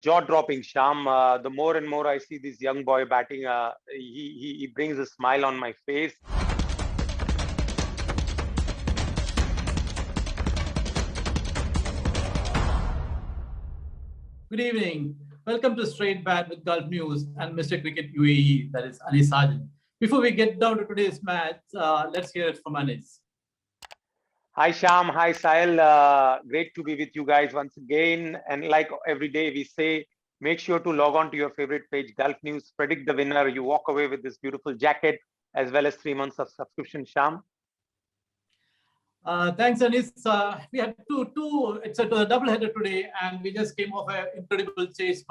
Jaw-dropping, Sham. The more and more I see this young boy batting, he brings a smile on my face. Good evening. Welcome to Straight Bat with Gulf News and Mr. Cricket UAE, that is Anis Sajan. Before we get down to today's match, let's hear it from Anis. Hi, Sham. Hi, Sahil. Great to be with you guys once again. And like every day, we say, make sure to log on to your favorite page, Gulf News, predict the winner. You walk away with this beautiful jacket as well as 3 months of subscription, Sham. Thanks, Anis. We had it's a double header today, and we just came off an incredible chase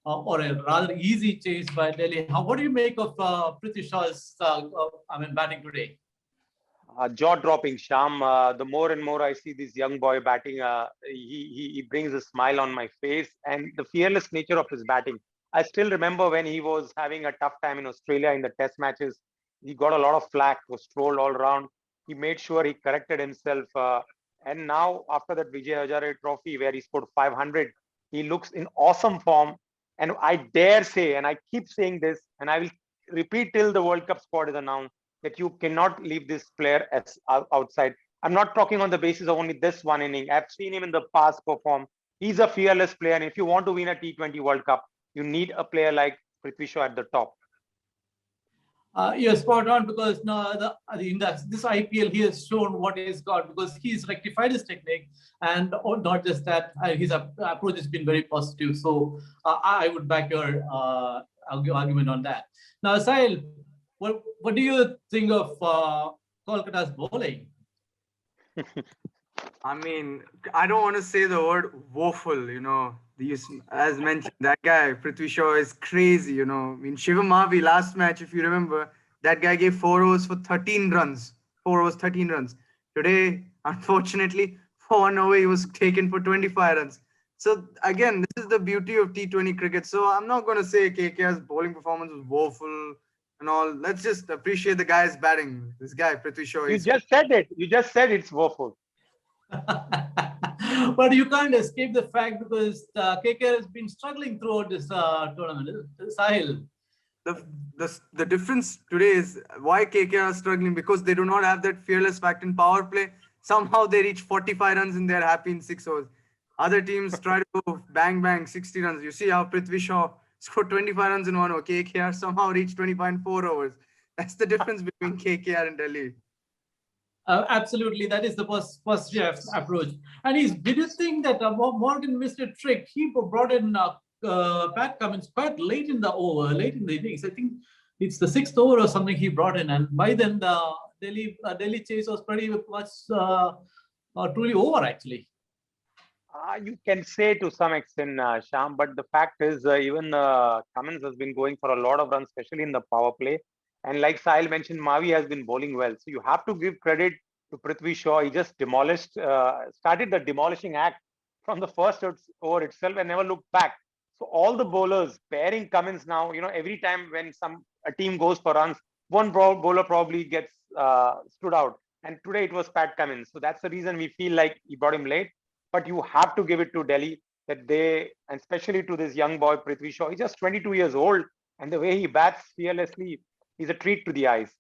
or a rather easy chase by Delhi. What do you make of Prithvi Shaw's, batting today? Jaw-dropping, Sham. The more and more I see this young boy batting, he brings a smile on my face, and the fearless nature of his batting. I still remember when he was having a tough time in Australia in the test matches. He got a lot of flack, was trolled all around. He made sure he corrected himself. And now, after that Vijay Hazare Trophy, where he scored 500, he looks in awesome form. And I dare say, and I keep saying this, and I will repeat till the World Cup squad is announced, that you cannot leave this player as outside. I'm not talking on the basis of only this one inning. I've seen him in the past perform. He's a fearless player. And if you want to win a T20 World Cup, you need a player like Prithvi Shaw at the top. You're spot on, because no, this IPL, he has shown what he's got, because he's rectified his technique, and not just that, his approach has been very positive. So I would back your argument on that. Now, Sahil, what do you think of Kolkata's bowling? I mean, I don't want to say the word woeful, as mentioned, that guy, Prithvi Shaw, is crazy, I mean, Shivam Mavi, last match, if you remember, that guy gave 4 overs for 13 runs. 4 overs, 13 runs. Today, unfortunately, for 1 over, he was taken for 25 runs. So, again, this is the beauty of T20 cricket. So, I'm not going to say KKR's bowling performance was woeful and all. Let's just appreciate the guy's batting. This guy, Prithvi Shaw, You just said it. You just said it's woeful. But you can't escape the fact, because KKR has been struggling throughout this tournament. Sahil. The difference today is why KKR are struggling, because they do not have that fearless fact in power play. Somehow they reach 45 runs and they're happy in 6 overs. Other teams try to go bang, 60 runs. You see how Prithvi Shaw scored 25 runs in 1 over. KKR somehow reached 25 in 4 overs. That's the difference between KKR and Delhi. Absolutely, that is the first approach. And did you think that Morgan missed a trick? He brought in Pat Cummins quite late in the innings. I think it's the 6th over or something he brought in, and by then the Delhi chase was pretty much truly over, actually. You can say to some extent, Sham, but the fact is, even Cummins has been going for a lot of runs, especially in the power play. And like Sahil mentioned, Mavi has been bowling well. So you have to give credit to Prithvi Shaw. He just started the demolishing act from the first over itself and never looked back. So all the bowlers pairing Cummins now, every time when a team goes for runs, one bowler probably gets stood out. And today it was Pat Cummins. So that's the reason we feel like he brought him late. But you have to give it to Delhi that and especially to this young boy, Prithvi Shaw. He's just 22 years old. And the way he bats fearlessly, he's a treat to the eyes.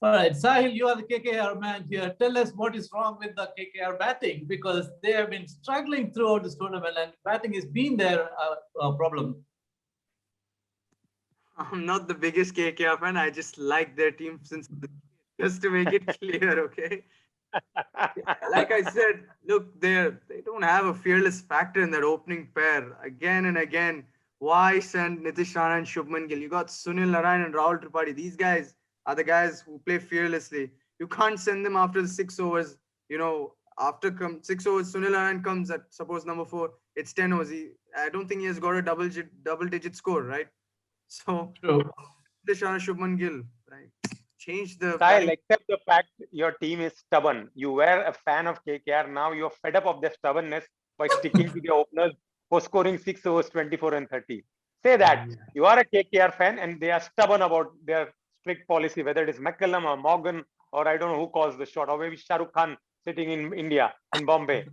All right, Sahil, you are the KKR man here. Tell us what is wrong with the KKR batting, because they have been struggling throughout this tournament, and batting has been their problem. I'm not the biggest KKR fan. I just like their team just to make it clear, okay? Like I said, look, they don't have a fearless factor in that opening pair. Again and again, why send Nitish Rana and Shubman Gill? You got Sunil Narine and Rahul Tripathi. These guys are the guys who play fearlessly. You can't send them after the 6 overs. After 6 overs, Sunil Narine comes at suppose number 4. It's 10 overs. I don't think he has got a double-digit score, right? So, Nitish Rana, Shubman Gill, right? Change the. Style, accept the fact your team is stubborn. You were a fan of KKR. Now you're fed up of their stubbornness by sticking to the openers for scoring 6 overs, 24 and 30. Say that. You are a KKR fan and they are stubborn about their strict policy, whether it is McCallum or Morgan, or I don't know who calls the shot, or maybe Shah Rukh Khan sitting in India, in Bombay.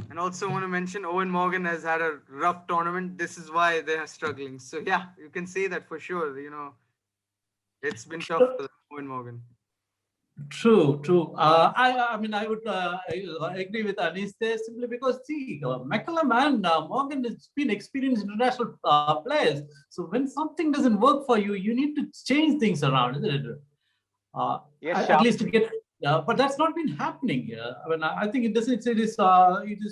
And also want to mention Owen Morgan has had a rough tournament. This is why they are struggling. So yeah, you can say that for sure. It's been tough for Owen Morgan. True, true. I mean, I would I agree with Anis there simply because, see, McCallum and Morgan has been experienced international players. So when something doesn't work for you, you need to change things around, isn't it? Yes, At Shyam. least to get, but that's not been happening here. I mean, I think it is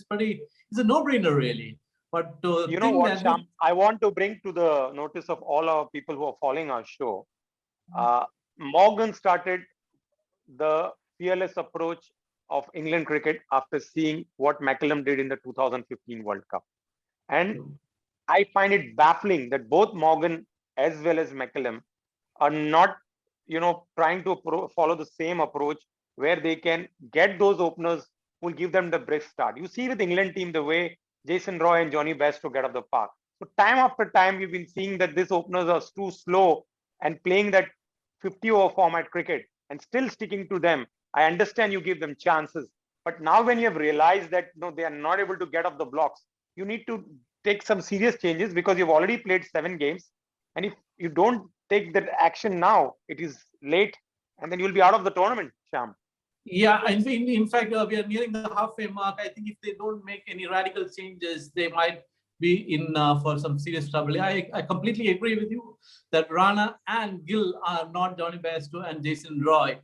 pretty, it's a no-brainer really. But to You know think what, that this, Shyam? I want to bring to the notice of all our people who are following our show. Uh, Morgan started the fearless approach of England cricket after seeing what McCallum did in the 2015 World Cup. And I find it baffling that both Morgan as well as McCallum are not, trying to follow the same approach where they can get those openers who will give them the brisk start. You see with England team the way Jason Roy and Johnny Bairstow get off the park. So time after time, we've been seeing that these openers are too slow and playing that 50-over format cricket and still sticking to them. I understand you give them chances, but now when you have realized that they are not able to get off the blocks, you need to take some serious changes because you've already played 7 games. And if you don't take that action now, it is late, and then you'll be out of the tournament, Sham. yeah, in fact, we are nearing the halfway mark. I think if they don't make any radical changes, they might be in for some serious trouble. I completely agree with you that Rana and Gill are not Johnny Bairstow and Jason Roy.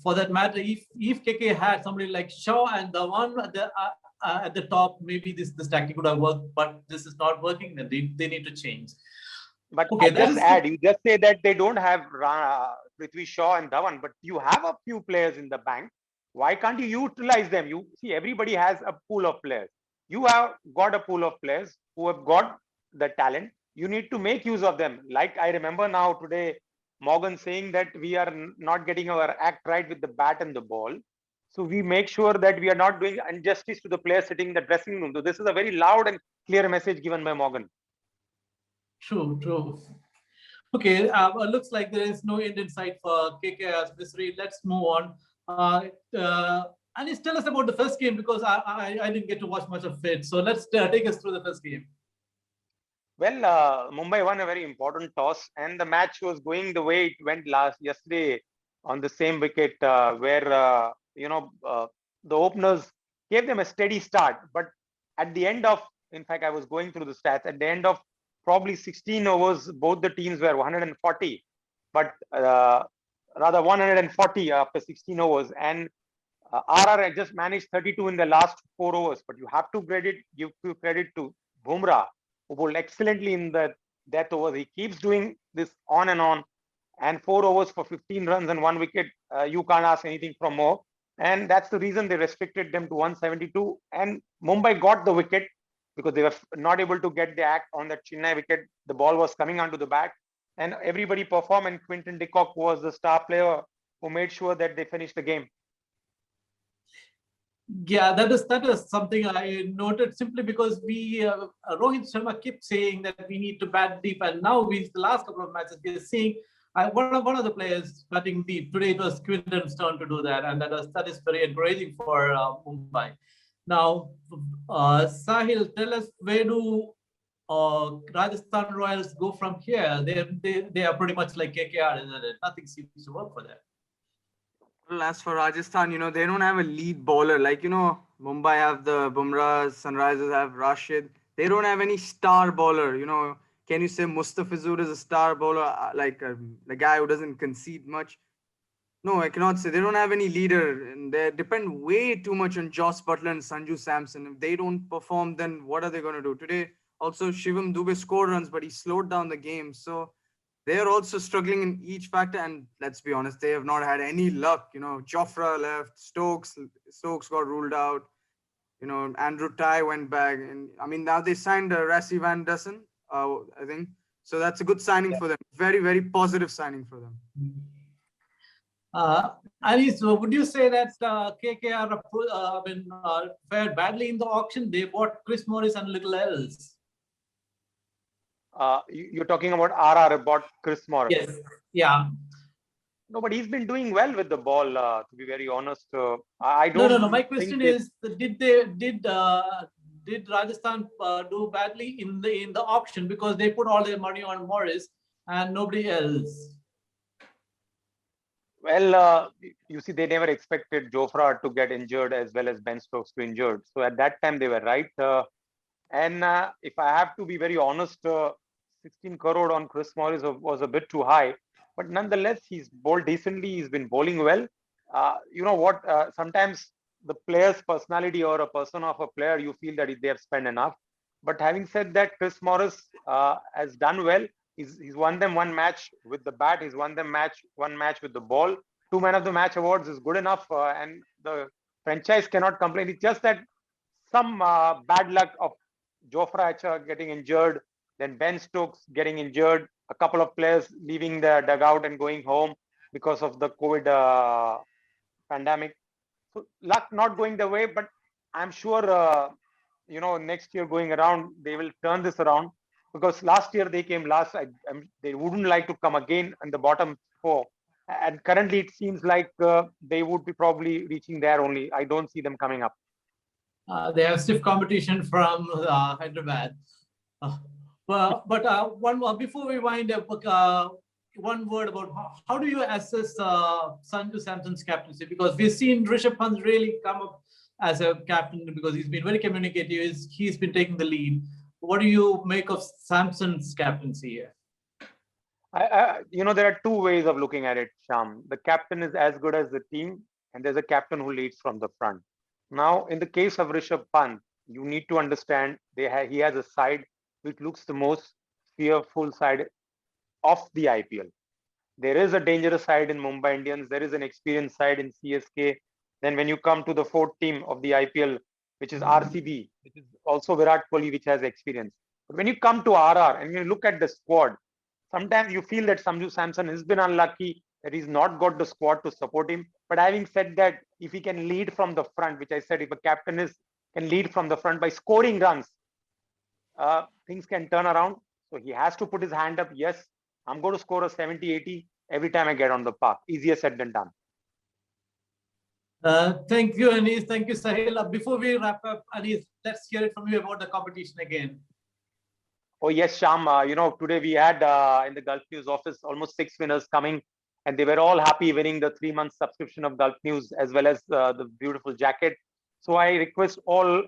For that matter, if KK had somebody like Shaw and the one at the top, maybe this tactic would have worked, but this is not working, then they need to change. But Okay, I that just is add, you just say that they don't have Prithvi Shaw and Dhawan, but you have a few players in the bank. Why can't you utilize them? You see, everybody has a pool of players. You have got a pool of players who have got the talent. You need to make use of them. Like I remember now today, Morgan saying that we are not getting our act right with the bat and the ball. So we make sure that we are not doing injustice to the players sitting in the dressing room. So this is a very loud and clear message given by Morgan. true, true. Okay, looks like there is no end in sight for KKR's misery. Let's move on. And just tell us about the first game because I didn't get to watch much of it. So let's take us through the first game. Well, Mumbai won a very important toss, and the match was going the way it went yesterday on the same wicket, where the openers gave them a steady start. But at the end of, in fact, I was going through the stats. At the end of probably 16 overs, both the teams were 140, but rather 140 after 16 overs, and RR had just managed 32 in the last 4 overs. But you have to give credit to Bumrah, who bowled excellently in the death overs. He keeps doing this on and on. And 4 overs for 15 runs and 1 wicket, you can't ask anything from more. And that's the reason they restricted them to 172. And Mumbai got the wicket because they were not able to get the act on that Chennai wicket. The ball was coming onto the bat, and everybody performed. And Quinton de Kock was the star player who made sure that they finished the game. Yeah, that is something I noted simply because we Rohit Sharma kept saying that we need to bat deep, and now the last couple of matches we are seeing one of the players batting deep. Today it was Quinton's turn to do that, and that is very encouraging for Mumbai. Now, Sahil, tell us where do Rajasthan Royals go from here? They are pretty much like KKR, isn't it? Nothing seems to work for them. Well, as for Rajasthan, they don't have a lead bowler. Like, Mumbai have the Bumrah, Sunrisers have Rashid. They don't have any star bowler. Can you say Mustafizur is a star bowler, like the guy who doesn't concede much? No, I cannot say. They don't have any leader, and they depend way too much on Joss Butler and Sanju Samson. If they don't perform, then what are they going to do? Today, also, Shivam Dubey scored runs, but he slowed down the game. So they are also struggling in each factor. And let's be honest, they have not had any luck. Jofra left, Stokes got ruled out. Andrew Ty went back. And I mean, now they signed Rassi Van Dussen, I think. So that's a good signing for them. Very, very positive signing for them. Anis, would you say that KKR fared badly in the auction? They bought Chris Morris and little else. You're talking about RR bought Chris Morris. Yes. Yeah. No, but he's been doing well with the ball. To be very honest, I No, no, don't no. My think question they. is, did Rajasthan do badly in the auction because they put all their money on Morris and nobody else? Well, you see, they never expected Jofra to get injured as well as Ben Stokes to injured. So at that time, they were right. And if I have to be very honest, 16 crore on Chris Morris was a bit too high. But nonetheless, he's bowled decently. He's been bowling well. You know what? Sometimes the player's personality or a person of a player, you feel that they have spent enough. But having said that, Chris Morris has done well. He's won them one match with the bat. He's won them one match with the ball. Two man of the match awards is good enough, and the franchise cannot complain. It's just that some bad luck of Jofra Archer getting injured, then Ben Stokes getting injured, a couple of players leaving the dugout and going home because of the COVID pandemic. So luck not going the way, but I'm sure next year going around they will turn this around, because last year they came last. They wouldn't like to come again in the bottom four, and currently it seems like they would be probably reaching there only. I don't see them coming up. They have stiff competition from Hyderabad. But one more before we wind up. One word about how do you assess Sanju Samson's captaincy? Because we've seen Rishabh Pant really come up as a captain because he's been very communicative. He's been taking the lead. What do you make of Samson's captaincy here? There are two ways of looking at it, Sham. The captain is as good as the team, and there's a captain who leads from the front. Now, in the case of Rishabh Pant, you need to understand he has a side which looks the most fearful side of the IPL. There is a dangerous side in Mumbai Indians. There is an experienced side in CSK. Then when you come to the fourth team of the IPL, which is RCB, which is also Virat Kohli, which has experience. But when you come to RR and you look at the squad, sometimes you feel that Sanju Samson has been unlucky that he's not got the squad to support him. But having said that, if he can lead from the front, which I said, if a captain can lead from the front by scoring runs, things can turn around. So he has to put his hand up. Yes, I'm going to score a 70, 80 every time I get on the park. Easier said than done. Thank you, Anis. Thank you, Sahil. Before we wrap up, Anis, let's hear it from you about the competition again. Oh, yes, Sham. Today we had in the Gulf News office almost 6 winners coming, and they were all happy winning the 3-month subscription of Gulf News as well as the beautiful jacket. So I request all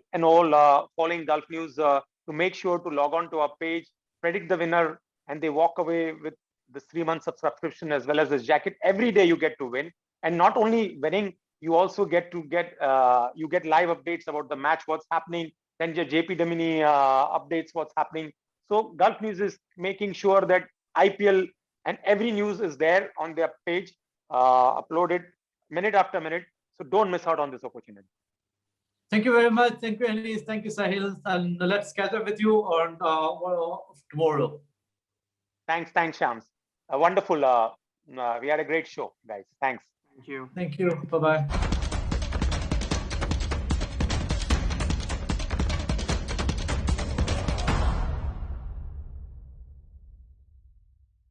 following Gulf News to make sure to log on to our page, predict the winner, and they walk away with this 3 months of subscription as well as this jacket. Every day you get to win, and not only winning, you also get live updates about the match, what's happening, then your JP Domini updates what's happening. So Gulf News is making sure that IPL and every news is there on their page, uploaded minute after minute. So don't miss out on this opportunity. Thank you very much. Thank you, Anis. Thank you, Sahil. And let's catch up with you on tomorrow. Thanks, Shams. Wonderful. We had a great show, guys. Thanks. Thank you. Thank you. Bye-bye.